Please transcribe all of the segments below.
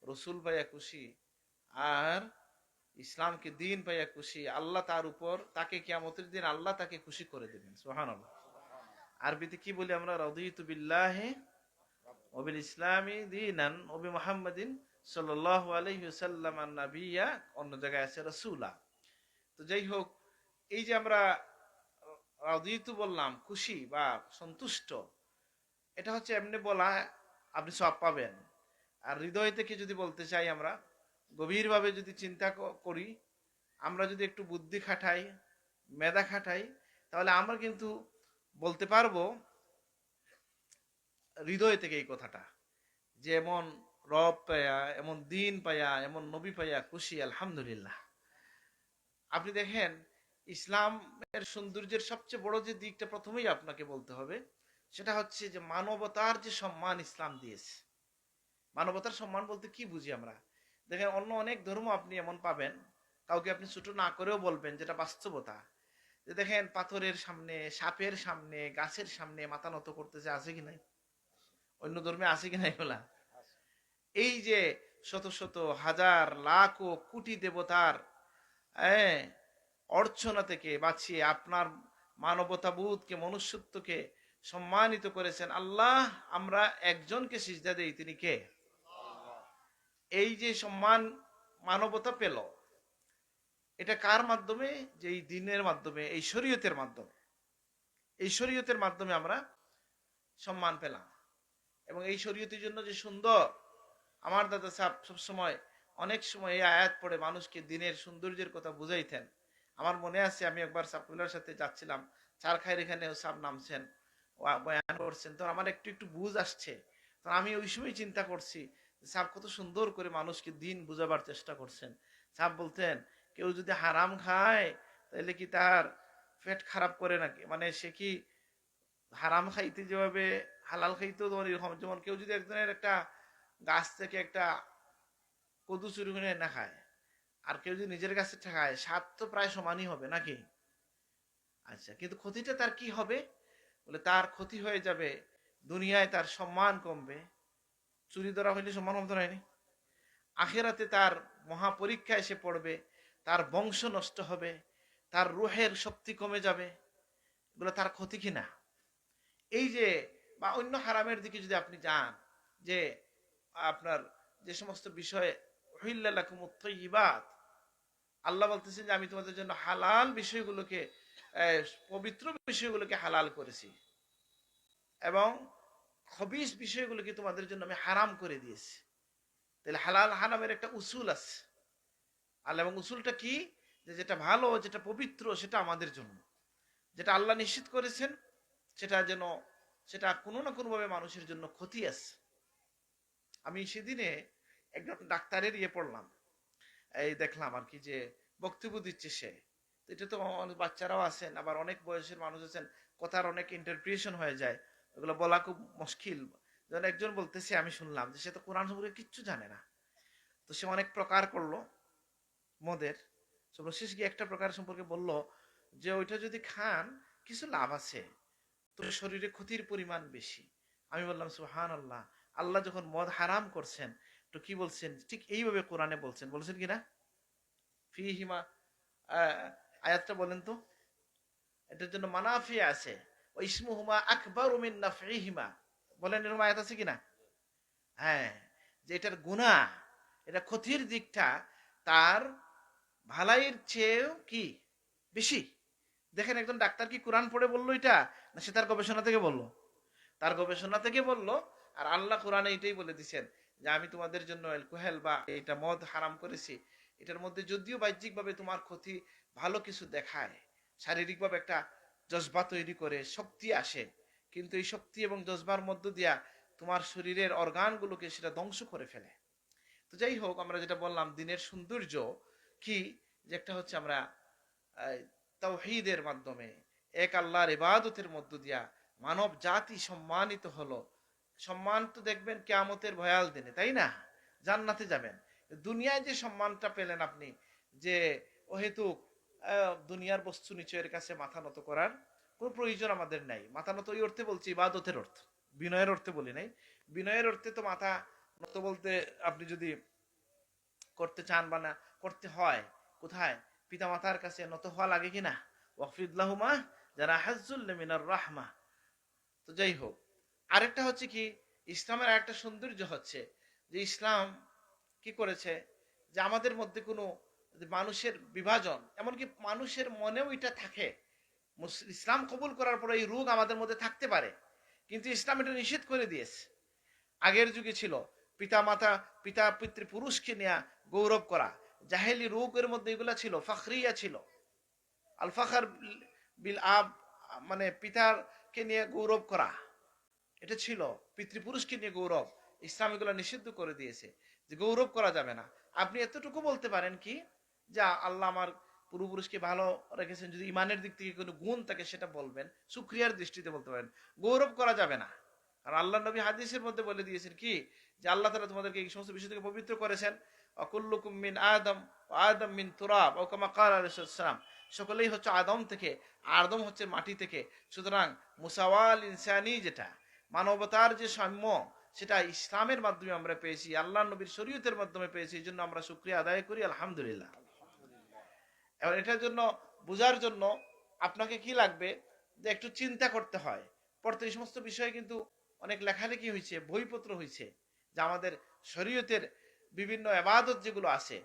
রসুল পাইয়া খুশি, আর ইসলামকে দিন পাইয়া খুশি, আল্লাহ তার উপর তাকে কিয়ামতের দিন আল্লাহ তাকে খুশি করে দেবেন। সুবহানাল্লাহ। আরবিতে কি বলি আমরা? রাদিতু বিল্লাহি ওয়া বিল ইসলামি দীনান ওয়া বি মুহাম্মাদিন সাল্লাল্লাহু আলাইহি ওয়াসাল্লাম নাবিয়্যা, অন্য জায়গায় আছে রাসূলা। তো যাই হোক, এই যে আমরা রাদিতু বললাম, খুশি বা সন্তুষ্ট, এটা হচ্ছে এমনি বলা, আপনি সব পাবেন। আর হৃদয় থেকে যদি বলতে চাই, আমরা গভীরভাবে যদি চিন্তা করি, আমরা যদি একটু বুদ্ধি খাটাই, মেধা খাটাই, তাহলে আমরা কিন্তু বলতে পারবো হৃদয় থেকে এই কথাটা, যে এমন রব পায়া, এমন দিন পায়া, এমন নবী পায়া খুশি, আলহামদুলিল্লাহ। আপনি দেখেন, ইসলামের সৌন্দর্যের সবচেয়ে বড় যে দিকটা প্রথমেই আপনাকে বলতে হবে, সেটা হচ্ছে যে মানবতার যে সম্মান ইসলাম দিয়েছে। মানবতার সম্মান বলতে কি বুঝি আমরা? দেখেন, অন্য অনেক ধর্ম আপনি এমন পাবেন, কাউকে আপনি ছোট না করেও বলবেন, যেটা বাস্তবতা, যে দেখেন পাথরের সামনে, সাপের সামনে, গাছের সামনে মাথা নত করতেছে, আছে কি নাই? অন্য ধর্মে আছে কি নাই বলা? এই যে শত শত হাজার লাখ ও কোটি দেবতার হ্যাঁ অর্চনা থেকে বাঁচিয়ে আপনার মানবতাবোধকে, মনুষ্যত্বকে সম্মানিত করেছেন আল্লাহ। আমরা একজনকে সিজদা দেই, তিনি কে? এই যে সম্মান মানবতা পেল, এটা কার মাধ্যমে? যে এই দিনের মাধ্যমে, এই শরীয়তের মাধ্যমে। এই শরীয়তের মাধ্যমে আমরা সম্মান পেলাম। এবং এই শরীয়তের জন্য যে সুন্দর, আমার দাদা সাহেব সবসময়, অনেক সময় এই আয়াত পড়ে মানুষকে দিনের সৌন্দর্যের কথা বুঝাইতেন। আমার মনে আছে, আমি একবার সাবকুলার সাথে যাচ্ছিলাম, চার খায়ের এখানেও সাব নামছেন, বয়ান করছেন, তো আমার একটু একটু বুঝ আসছে। তো আমি ওই সময় চিন্তা করছি, সাহেব কত সুন্দর করে মানুষকে দিন বুঝাবার চেষ্টা করছেন। সাহেব বলতেন, কেউ যদি হারাম খায়, তাহলে কি তার পেট খারাপ করে নাকি? মানে সে কি হারাম খাইতে যেভাবে হালাল খাইতেও তোমার এরকম, যেমন কেউ যদি একজনের একটা গাছ থেকে একটা কদু চুরি করে না খায়, আর কেউ যদি নিজের কাছে খায়, স্বাদ তো প্রায় সমানই হবে নাকি? আচ্ছা, কিন্তু ক্ষতিটা তার কি হবে? বলে তার ক্ষতি হয়ে যাবে, দুনিয়ায় তার সম্মান কমবে। চুরি ধরা হইলে সম্মান কমতে হয়নি, আখেরাতে তার মহা পরীক্ষা এসে পড়বে, তার বংশ নষ্ট হবে, তার রুহের শক্তি কমে যাবে। এগুলো তার ক্ষতি কিনা? এই যে, বা অন্য হারামের দিকে যদি আপনি যান, যে আপনার যে সমস্ত বিষয়ে আল্লাহ বলতেছেন যে আমি তোমাদের জন্য হালাল বিষয়গুলোকে, পবিত্র বিষয়গুলোকে হালাল করেছি, এবং খবিস বিষয়গুলোকে তোমাদের জন্য আমি হারাম করে দিয়েছি। তাহলে হালাল হারামের একটা উসুল আছে। আল্লাহ, এবং উসুলটা কি? যে যেটা ভালো, যেটা পবিত্র, সেটা আমাদের জন্য। যেটা আল্লাহ নিশ্চিত করেছেন, সেটা যেন, সেটা কোনো না কোনোভাবে মানুষের জন্য ক্ষতি আছে। আমি সেদিনে একজন ডাক্তারের ইয়ে পড়লাম, এই দেখলাম আর কি, যে বক্তব্য দিচ্ছে সে। এটা তো অনেক বাচ্চারাও আছেন, আবার অনেক বয়সের মানুষ আছেন, কথার অনেক ইন্টারপ্রিটেশন হয়ে যায়, ওগুলো বলা খুব মুশকিল। যেন একজন বলতেছে, আমি শুনলাম যে সে তো কোরআন সম্পর্কে কিচ্ছু জানে না, তো সে অনেক প্রকার করলো মদের। সর্বশেষ গিয়ে একটা প্রকার সম্পর্কে বলল, যে ওইটা যদি খান কিছু লাভ আছে, তো শরীরে ক্ষতির পরিমাণ বেশি। আমি বললাম সুবহান আল্লাহ, আল্লাহ যখন মদ হারাম করছেন, তো কি বলছেন? ঠিক এইভাবে কোরআনে বলছেন, বলছেন কিনা? ফিহিমা, আয়াতটা বলেন তো। এটার জন্য মানাফি আছে, ও ইসমুহুমা আকবারু মিন নাফইহিমা, বলেন এরকম আয়াত আছে কিনা? হ্যাঁ, যে এটার গুনাহ, এটা ক্ষতির দিকটা তার ভালাইয়ের চেয়েও কি বেশি। দেখেন, একজন ডাক্তার কি কোরআন পড়ে বললো এটা, না সে তার গবেষণা থেকে বললো? তার গবেষণা থেকে বললো। আর আল্লাহ কোরআনে এটাই বলে দিচ্ছেন, যে আমি তোমাদের জন্য অ্যালকোহল বা এটা মদ হারাম করেছি। এটার মধ্যে যদিও বাহ্যিকভাবে তোমার ক্ষতি, ভালো কিছু দেখায়, শারীরিকভাবে একটা জজবা তৈরি করে, শক্তি আসে, কিন্তু এই শক্তি এবং জজবার মধ্য দিয়া তোমার শরীরের অর্গানগুলোকে সেটা ধ্বংস করে ফেলে। তো যাই হোক, আমরা যেটা বললাম দিনের সৌন্দর্য কি, যে একটা হচ্ছে আমরা তাওহীদের মাধ্যমে, এক আল্লাহর ইবাদতের মধ্য দিয়া মানব জাতি সম্মানিত হলো। সম্মান তো দেখবেন কিয়ামতের ভয়াল দিনে, তাই না? জান্নাতে যাবেন। দুনিয়ায় যে সম্মানটা পেলেন আপনি, যে অহেতুক দুনিয়ার বস্তু নিচের কাছে মাথা নত করার কোনো প্রয়োজন আমাদের নাই। মাথা নত ওই অর্থে বলছি, ইবাদতের অর্থ, বিনয়ের অর্থে বলি নাই। বিনয়ের অর্থে তো মাথা নত বলতে আপনি যদি করতে চান বা না করতে হয়, কোথায়? পিতা মাতার কাছে নত হওয়া লাগে কিনা? ওয়াকফিদ লাহুমা জানাহাজ্জুল মিনার রাহমা। তো যাই হোক, আরেকটা হচ্ছে কি, ইসলামের আরেকটা সৌন্দর্য হচ্ছে যে ইসলাম কি করেছে, যে আমাদের মধ্যে কোনো মানুষের বিভাজন, এমনকি মানুষের মনেও এটা থাকে, ইসলাম কবুল করার পরে এই রোগ আমাদের মধ্যে থাকতে পারে, কিন্তু ইসলাম এটা নিষেধ করে দিয়েছে। আগের যুগে ছিল পিতা মাতা, পিতা পিতৃপুরুষকে নিয়ে গৌরব করা, জাহেলি রোগের মধ্যে এগুলা ছিল, ফাখরিয়া ছিল, আল ফাখার বিল আব, মানে পিতারকে নিয়ে গৌরব করা, এটা ছিল পিতৃপুরুষকে নিয়ে গৌরব। ইসলাম এগুলো নিষিদ্ধ করে দিয়েছে যে গৌরব করা যাবে না। আপনি এতটুকু বলতে পারেন কি, যা আল্লাহ আমার পূর্বপুরুষকে ভালো রেখেছেন, যদি ইমানের দিক থেকে কোনো গুণ থাকে সেটা বলবেন, সুক্রিয়ার দৃষ্টিতে বলতে পারেন, গৌরব করা যাবে না। আর আল্লাহ নবী হাদিসের মধ্যে বলে দিয়েছেন কি, যে আল্লাহ তাআলা তোমাদেরকে এই সমস্ত বিষয় থেকে পবিত্র করেছেন, অকুল্লুকুম মিন আদম আদম মিন তুরাব ও কামা ক্বালা আলাইহিস সালাম, সকলেই হচ্ছে আদম থেকে, আদম হচ্ছে মাটি থেকে। সুতরাং মুসাওয়াল ইনসানি, যেটা মানবতার যে সাম্য, সেটা ইসলামের মাধ্যমে আমরা পেয়েছি, আল্লাহ নবীর শরীয়তের মাধ্যমে পেয়েছি, এই জন্য আমরা শুকরিয়া আদায় করি আলহামদুলিল্লাহ। এবার এটার জন্য, বোঝার জন্য আপনাকে কি লাগবে, যে একটু চিন্তা করতে হয়। পড়তে এই সমস্ত বিষয়ে কিন্তু অনেক লেখালেখি হয়েছে, বইপত্র হয়েছে, যে আমাদের শরীয়তের বিভিন্ন ইবাদত যেগুলো আছে,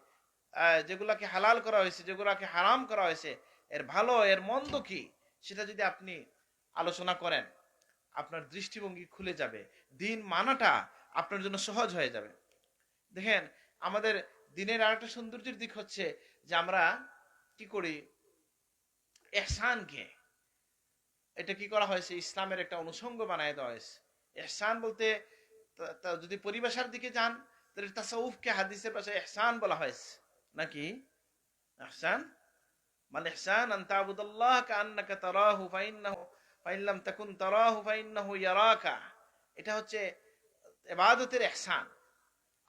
যেগুলাকে হালাল করা হয়েছে, যেগুলাকে হারাম করা হয়েছে, এর ভালো এর মন্দ কি, সেটা যদি আপনি আলোচনা করেন, আপনার দৃষ্টিভঙ্গি খুলে যাবে, দিন মানাটা আপনার জন্য সহজ হয়ে যাবে। দেখেন, আমাদের দিনের আরেকটা সৌন্দর্যের দিক হচ্ছে যে আমরা কি করি, ইহসানকে, এটা কি করা হয়েছে, ইসলামের একটা অনুষঙ্গ বানায় দেওয়া হয়েছে। ইহসান বলতে যদি পরিভাষার দিকে যান, তাহলে তাসাউফকে হাদিসের ভাষায় ইহসান বলা হয়েছে নাকি? ইহসান মানে ইহসান আন তা'বুদাল্লাহ কাআন্নাকা তারাহু ফাইন লাম তাকুন তারাহু ফাইন্নাহু ইয়ারাকা। এটা হচ্ছে ইবাদতের ইহসান।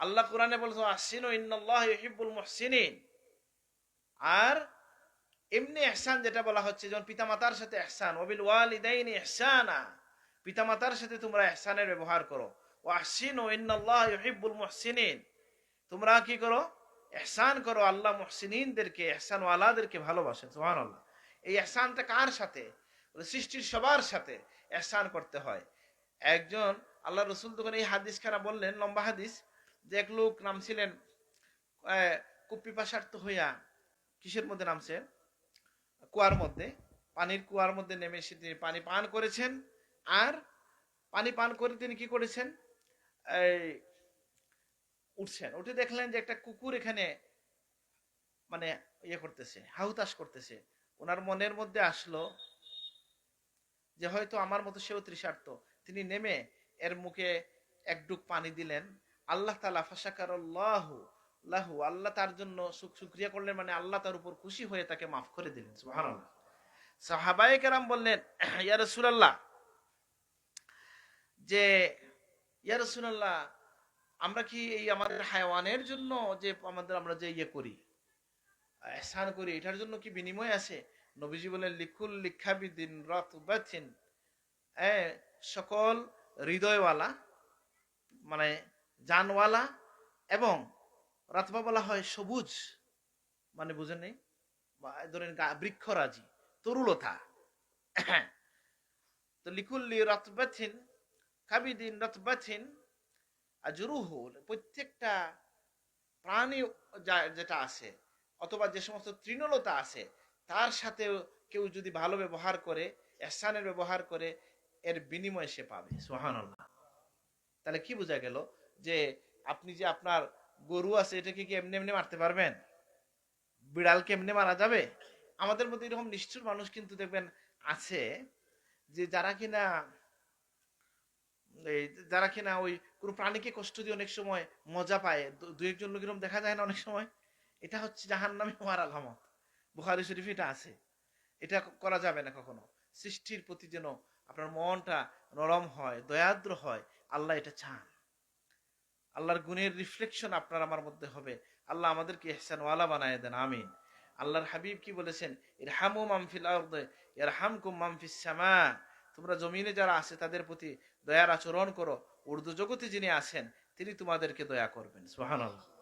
আল্লাহ কোরআনে বলেছে আহসিনু ইন্নাল্লাহা ইউহিব্বুল মুহসিনিন। আর এমনি ইহসান যেটা বলা হচ্ছে, যেমন পিতামাতার সাথে ইহসান, ওয়াবিল ওয়ালিদাইনি ইহসানা, পিতামাতার সাথে তোমরা ইহসানের ব্যবহার করো। ওয়া আহসিনু ইন্নাল্লাহা ইউহিব্বুল মুহসিনিন, তোমরা কি করো, ইহসান করো, আল্লাহ মুহসিনিনদেরকে, ইহসান ওয়ালাদেরকে ভালোবাসেন। সুবহানাল্লাহ। এই ইহসানটা কার সাথে? সৃষ্টির সবার সাথে ইহসান করতে হয়। একজন আল্লাহ রসুল তখন এই হাদিস খানা বললেন, লম্বা হাদিস, যে এক লোক নামছিলেন কুপিপাসার্থ হইয়া, কিসের মধ্যে নামছে, কুয়ার মধ্যে, পানির কুয়ার মধ্যে নেমে এসে তিনি পানি পান করেছেন। আর পানি পান করে তিনি কি করেছেন, এই উঠছেন, উঠে দেখলেন যে একটা কুকুর এখানে মানে ইয়ে করতেছে, হাহুতাশ করতেছে। ওনার মনের মধ্যে আসলো যে হয়তো আমার মতো সেও তৃষার্ত। তিনি নেমে এর মুখে এক ডুক পানি দিলেন। আল্লাহ তাআলা ফাশাকারাল্লাহু লাহু, আল্লাহ তার জন্য শুকরিয়া করলেন, মানে আল্লাহ তার উপর খুশি হয়ে তাকে মাফ করে দিলেন। সুবহানাল্লাহ। সাহাবায়ে কেরাম বললেন, ইয়া রাসূলুল্লাহ, যে ইয়া রাসূলুল্লাহ, আমরা কি এই আমাদের হায়াওয়ানের জন্য যে আমরা যে ইয়ে করি, ইহসান করি, এটার জন্য কি বিনিময় আছে? নবীজি বলেন, লিকুল লিখাবিদিন রাতবাতিন, সকল হৃদয়ওয়ালা, মানে জানওয়ালা, এবং রাতবা বলা হয় সবুজ, মানে বুঝেন নেই, ধরেন বৃক্ষরাজি, তরুলতা। তো লিকুল্লি রাতবাতিন কাবিদিন রাতবাতিন আজরুহু, প্রত্যেকটা প্রাণী যেটা আছে, অথবা যে সমস্ত তৃণলতা আছে, তার সাথে কেউ যদি ভালো ব্যবহার করে, ইহসানের ব্যবহার করে, এর বিনিময়ে সে পাবে। সুবহানাল্লাহ। তাহলে কি বোঝা গেল, যে আপনি যে আপনার গরু আছে, এটাকে কি এমনি এমনি মারতে পারবেন? বিড়ালকে এমনি মারা যাবে? আমাদের মধ্যে এরকম নিষ্ঠুর মানুষ কিন্তু দেখবেন আছে, যে যারা কিনা ওই কোন প্রাণীকে কষ্ট দিয়ে অনেক সময় মজা পায়, দু একজন লোক এরকম দেখা যায় না অনেক সময়। এটা হচ্ছে জাহান্নামে হওয়ার আলামত। বুখারী শরীফে এটা আছে। এটা করা যাবে না কখনো। সৃষ্টির প্রতি যেন আপনার মনটা নরম হয়, দয়াদ্র হয়, আল্লাহ এটা চান। আল্লাহর গুণের রিফ্লেকশন আপনার আমার মধ্যে হবে। আল্লাহ আমাদেরকে ইহসানওয়ালা বানায় দেন, আমিন। আল্লাহর হাবিব কি বলেছেন, ইরহামু মান ফিল আরদি ইয়ারহামকুম মান ফিস সামা, তোমরা জমিনে যারা আছে তাদের প্রতি দয়ার আচরণ করো, উর্দু জগতে যিনি আছেন তিনি তোমাদেরকে দয়া করবেন। সুবহানাল্লাহ।